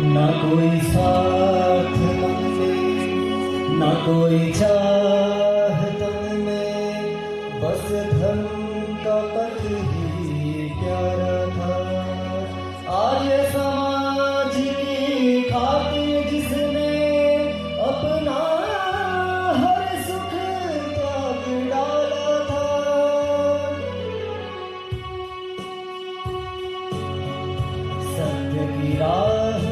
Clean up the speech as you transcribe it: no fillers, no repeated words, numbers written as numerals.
ना कोई साथ मन में, ना कोई चाह तन में, बस धन का पथ ही प्यारा था। आर्य समाज की खातिर जिसने अपना हर सुख त्याग डाला था, सत्य की राह